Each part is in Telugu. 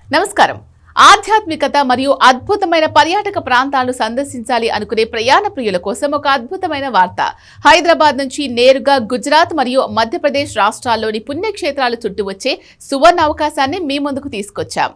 నమస్కారం. ఆధ్యాత్మికత మరియు అద్భుతమైన పర్యాటక ప్రాంతాలను సందర్శించాలి అనుకునే ప్రయాణ ప్రియుల కోసం ఒక అద్భుతమైన వార్త. హైదరాబాద్ నుంచి నేరుగా గుజరాత్ మరియు మధ్యప్రదేశ్ రాష్ట్రాల్లోని పుణ్యక్షేత్రాలు చుట్టూ వచ్చే సువర్ణ అవకాశాన్ని మీ ముందుకు తీసుకొచ్చాం.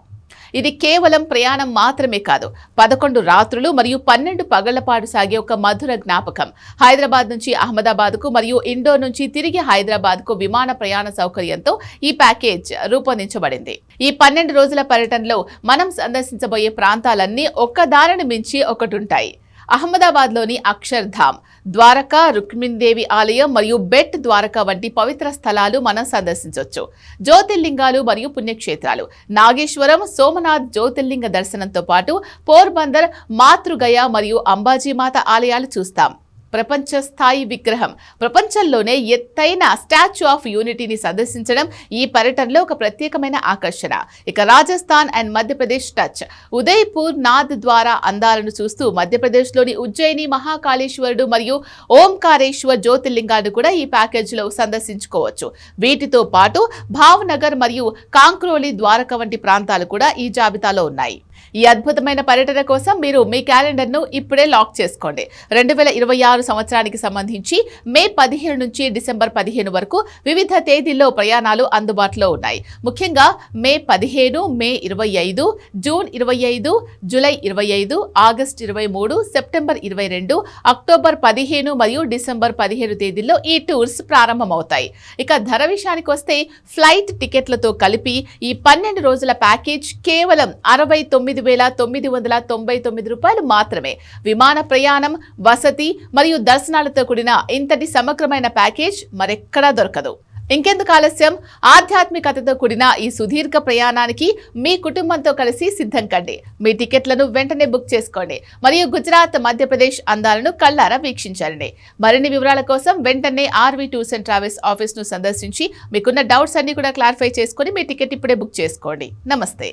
ఇది కేవలం ప్రయాణం మాత్రమే కాదు, 11 రాత్రులు మరియు 12 పగళ్ల పాటు సాగే ఒక మధుర జ్ఞాపకం. హైదరాబాద్ నుంచి అహ్మదాబాద్కు మరియు ఇండోర్ నుంచి తిరిగి హైదరాబాద్కు విమాన ప్రయాణ సౌకర్యంతో ఈ ప్యాకేజ్ రూపొందించబడింది. ఈ 12 రోజుల పర్యటనలో మనం సందర్శించబోయే ప్రాంతాలన్నీ ఒక్కదానిని మించి ఒకటుంటాయి. అహ్మదాబాద్లోని అక్షర్ధామ్, ద్వారకా రుక్మిణీదేవి ఆలయం మరియు బెట్ ద్వారకా వంటి పవిత్ర స్థలాలు మనం సందర్శించవచ్చు. జ్యోతిర్లింగాలు మరియు పుణ్యక్షేత్రాలు, నాగేశ్వరం, సోమనాథ్ జ్యోతిర్లింగ దర్శనంతో పాటు పోర్బందర్, మాతృగయ మరియు అంబాజీమాత ఆలయాలు చూస్తాం. ప్రపంచ స్థాయి విగ్రహం, ప్రపంచంలోనే ఎత్తైన స్టాచ్యూ ఆఫ్ యూనిటీని సందర్శించడం ఈ పర్యటనలో ఒక ప్రత్యేకమైన ఆకర్షణ. ఇక రాజస్థాన్ అండ్ మధ్యప్రదేశ్ టచ్, ఉదయ్పూర్, నాథ్ ద్వారా అందాలను చూస్తూ మధ్యప్రదేశ్లోని ఉజ్జయిని, మహాకాళేశ్వరుడు మరియు ఓంకారేశ్వర్ జ్యోతిర్లింగాలను కూడా ఈ ప్యాకేజీలో సందర్శించుకోవచ్చు. వీటితో పాటు భావ్నగర్ మరియు కాంక్రోలి, ద్వారక వంటి ప్రాంతాలు కూడా ఈ జాబితాలో ఉన్నాయి. ఈ అద్భుతమైన పర్యటన కోసం మీరు మీ క్యాలెండర్ను ఇప్పుడే లాక్ చేసుకోండి. 2026 సంవత్సరానికి సంబంధించి మే 15 నుంచి డిసెంబర్ 15 వరకు వివిధ తేదీల్లో ప్రయాణాలు అందుబాటులో ఉన్నాయి. ముఖ్యంగా మే 15, మే 25, June 25, July 25, August 23, September 22, October 15 మరియు డిసెంబర్ 15 తేదీల్లో ఈ టూర్స్ ప్రారంభమవుతాయి. ఇక ధర విషయానికి వస్తే ఫ్లైట్ టికెట్లతో కలిపి ఈ 12 రోజుల ప్యాకేజ్ కేవలం 69,999 రూపాయలు మాత్రమే. విమాన ప్రయాణం, వసతి మరియు దర్శనాలతో కూడిన ఇంతటి సమగ్రమైన ప్యాకేజ్ మరెక్కడా దొరకదు. ఇంకెందుకు ఆలస్యం, ఆధ్యాత్మికతతో కూడిన ఈ సుదీర్ఘ ప్రయాణానికి మీ కుటుంబంతో కలిసి సిద్ధం కండి. మీ టికెట్లను వెంటనే బుక్ చేసుకోండి మరియు గుజరాత్, మధ్యప్రదేశ్ అందాలను కళ్ళారా వీక్షించండి. మరిన్ని వివరాల కోసం వెంటనే RV tours and travels office ను సందర్శించి మీకున్న డౌట్స్ అన్ని కూడా క్లారిఫై చేసుకుని మీ టికెట్ ఇప్పుడే బుక్ చేసుకోండి. నమస్తే.